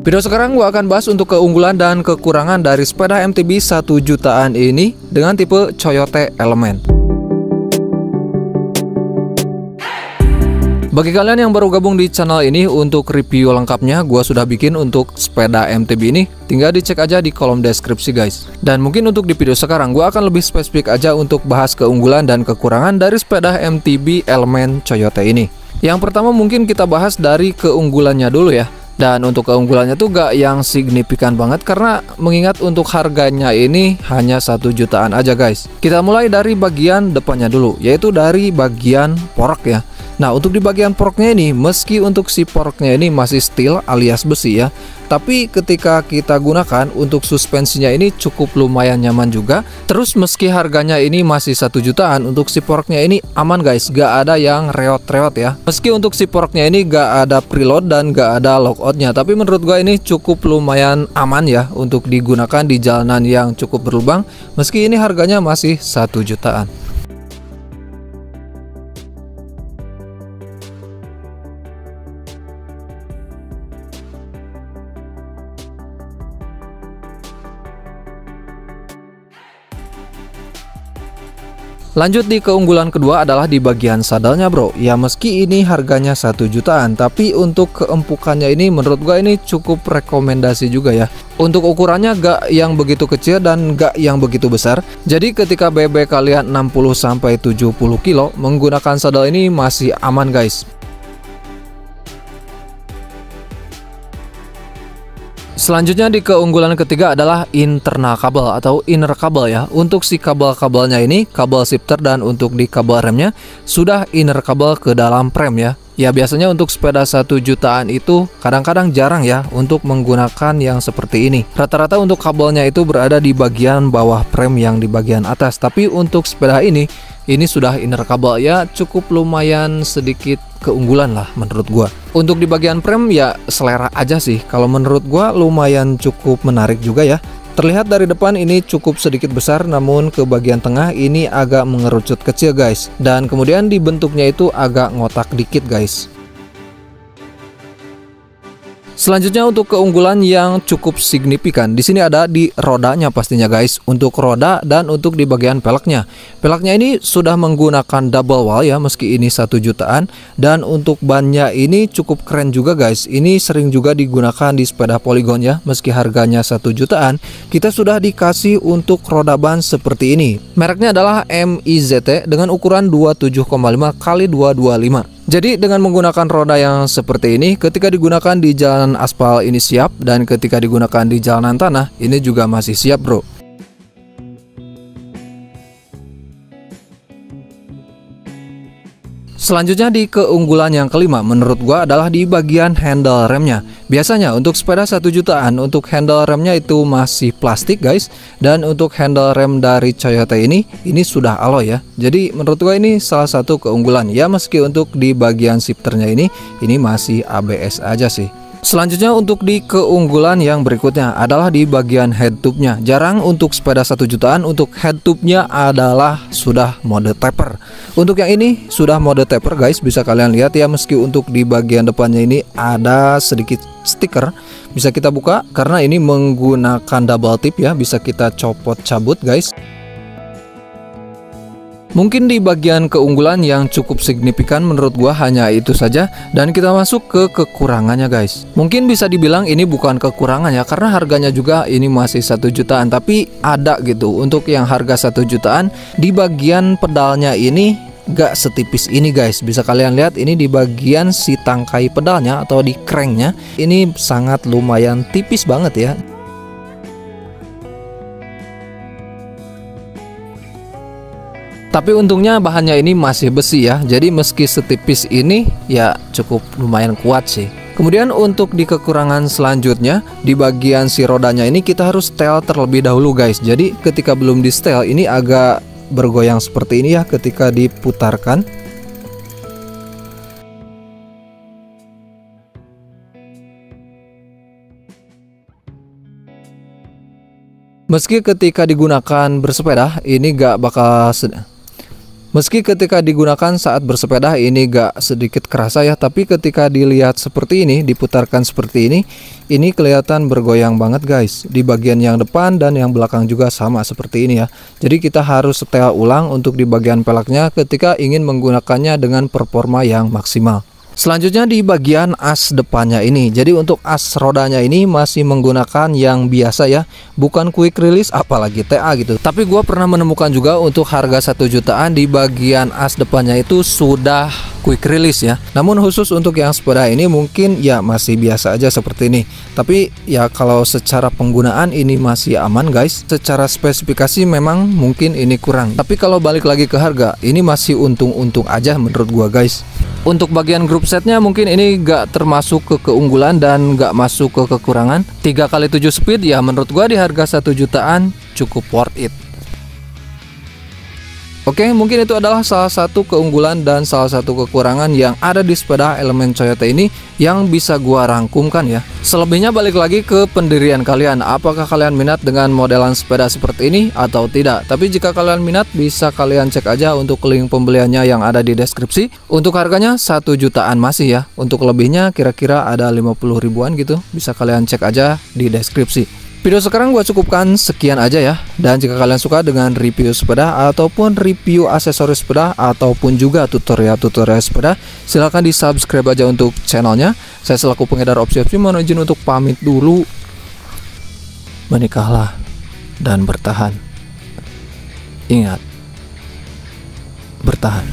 Video sekarang gua akan bahas untuk keunggulan dan kekurangan dari sepeda MTB 1 jutaan ini dengan tipe Coyote Element. Bagi kalian yang baru gabung di channel ini, untuk review lengkapnya gua sudah bikin untuk sepeda MTB ini, tinggal dicek aja di kolom deskripsi guys. Dan mungkin untuk di video sekarang gua akan lebih spesifik aja untuk bahas keunggulan dan kekurangan dari sepeda MTB Element Coyote ini. Yang pertama mungkin kita bahas dari keunggulannya dulu ya. Dan untuk keunggulannya tuh gak yang signifikan banget karena mengingat untuk harganya ini hanya 1 jutaan aja guys. Kita mulai dari bagian depannya dulu, yaitu dari bagian fork ya. Nah, untuk di bagian forknya ini, meski untuk si forknya ini masih steel alias besi ya, tapi ketika kita gunakan untuk suspensinya ini cukup lumayan nyaman juga. Terus meski harganya ini masih 1 jutaan, untuk si forknya ini aman guys, gak ada yang reot-reot ya. Meski untuk si forknya ini gak ada preload dan gak ada lockoutnya, tapi menurut gua ini cukup lumayan aman ya untuk digunakan di jalanan yang cukup berlubang, meski ini harganya masih 1 jutaan. Lanjut di keunggulan kedua adalah di bagian sadelnya bro. Ya meski ini harganya 1 jutaan, tapi untuk keempukannya ini menurut gua ini cukup rekomendasi juga ya. Untuk ukurannya gak yang begitu kecil dan gak yang begitu besar. Jadi ketika bebek kalian 60-70 kilo, menggunakan sadel ini masih aman guys. Selanjutnya di keunggulan ketiga adalah internal kabel atau inner kabel ya. Untuk si kabel-kabelnya ini kabel shifter, dan untuk di kabel remnya sudah inner kabel ke dalam frame ya. Ya biasanya untuk sepeda 1 jutaan itu kadang-kadang jarang ya untuk menggunakan yang seperti ini. Rata-rata untuk kabelnya itu berada di bagian bawah frame yang di bagian atas. Tapi untuk sepeda ini sudah inner kabel ya, cukup lumayan sedikit keunggulan lah menurut gua. Untuk di bagian frame ya selera aja sih. Kalau menurut gua lumayan cukup menarik juga ya. Terlihat dari depan ini cukup sedikit besar, namun ke bagian tengah ini agak mengerucut kecil guys. Dan kemudian di bentuknya itu agak ngotak dikit guys. Selanjutnya untuk keunggulan yang cukup signifikan di sini ada di rodanya pastinya guys. Untuk roda dan untuk di bagian peleknya. Peleknya ini sudah menggunakan double wall ya, meski ini 1 jutaan. Dan untuk bannya ini cukup keren juga guys. Ini sering juga digunakan di sepeda Polygon ya. Meski harganya 1 jutaan, kita sudah dikasih untuk roda ban seperti ini. Mereknya adalah MIZT dengan ukuran 27,5 x 225. Jadi dengan menggunakan roda yang seperti ini, ketika digunakan di jalanan aspal ini siap, dan ketika digunakan di jalanan tanah ini juga masih siap bro. Selanjutnya di keunggulan yang kelima menurut gua adalah di bagian handle remnya. Biasanya untuk sepeda 1 jutaan untuk handle remnya itu masih plastik guys. Dan untuk handle rem dari Coyote ini sudah alloy ya. Jadi menurut gua ini salah satu keunggulan ya, meski untuk di bagian shifternya ini masih ABS aja sih. Selanjutnya untuk di keunggulan yang berikutnya adalah di bagian head tube-nya. Jarang untuk sepeda 1 jutaan untuk head tube-nya adalah sudah mode taper. Untuk yang ini sudah mode taper guys, bisa kalian lihat ya, meski untuk di bagian depannya ini ada sedikit stiker. Bisa kita buka karena ini menggunakan double tip ya, bisa kita copot cabut guys. Mungkin di bagian keunggulan yang cukup signifikan menurut gua hanya itu saja, dan kita masuk ke kekurangannya guys. Mungkin bisa dibilang ini bukan kekurangannya karena harganya juga ini masih 1 jutaan, tapi ada gitu untuk yang harga 1 jutaan di bagian pedalnya ini gak setipis ini guys. Bisa kalian lihat ini di bagian si tangkai pedalnya atau di cranknya ini sangat lumayan tipis banget ya. Tapi untungnya bahannya ini masih besi ya. Jadi meski setipis ini ya cukup lumayan kuat sih. Kemudian untuk di kekurangan selanjutnya, di bagian si rodanya ini kita harus setel terlebih dahulu guys. Jadi ketika belum di setel ini agak bergoyang seperti ini ya ketika diputarkan. Meski ketika digunakan bersepeda ini gak bakal Meski ketika digunakan saat bersepeda ini gak sedikit kerasa ya, tapi ketika dilihat seperti ini, diputarkan seperti ini kelihatan bergoyang banget guys. Di bagian yang depan dan yang belakang juga sama seperti ini ya. Jadi kita harus setel ulang untuk di bagian peleknya ketika ingin menggunakannya dengan performa yang maksimal. Selanjutnya di bagian as depannya ini. Jadi untuk as rodanya ini masih menggunakan yang biasa ya, bukan quick release apalagi TA gitu. Tapi gua pernah menemukan juga untuk harga 1 jutaan di bagian as depannya itu sudah quick release ya. Namun khusus untuk yang sepeda ini mungkin ya masih biasa aja seperti ini. Tapi ya kalau secara penggunaan ini masih aman guys. Secara spesifikasi memang mungkin ini kurang. Tapi kalau balik lagi ke harga, ini masih untung-untung aja menurut gua guys. Untuk bagian grup setnya mungkin ini gak termasuk ke keunggulan dan gak masuk ke kekurangan. 3x7 speed ya menurut gua di harga 1 jutaan cukup worth it. Oke, mungkin itu adalah salah satu keunggulan dan salah satu kekurangan yang ada di sepeda elemen Coyote ini yang bisa gua rangkumkan ya. Selebihnya balik lagi ke pendirian kalian. Apakah kalian minat dengan modelan sepeda seperti ini atau tidak? Tapi jika kalian minat bisa kalian cek aja untuk link pembeliannya yang ada di deskripsi. Untuk harganya 1 jutaan masih ya. Untuk lebihnya kira-kira ada 50 ribuan gitu. Bisa kalian cek aja di deskripsi. Video sekarang gua cukupkan sekian aja ya. Dan jika kalian suka dengan review sepeda ataupun review aksesoris sepeda ataupun juga tutorial-tutorial sepeda, silahkan di subscribe aja untuk channelnya. Saya selaku pengedar opsi-opsi mohon izin untuk pamit dulu. Menikahlah dan bertahan. Ingat, bertahan.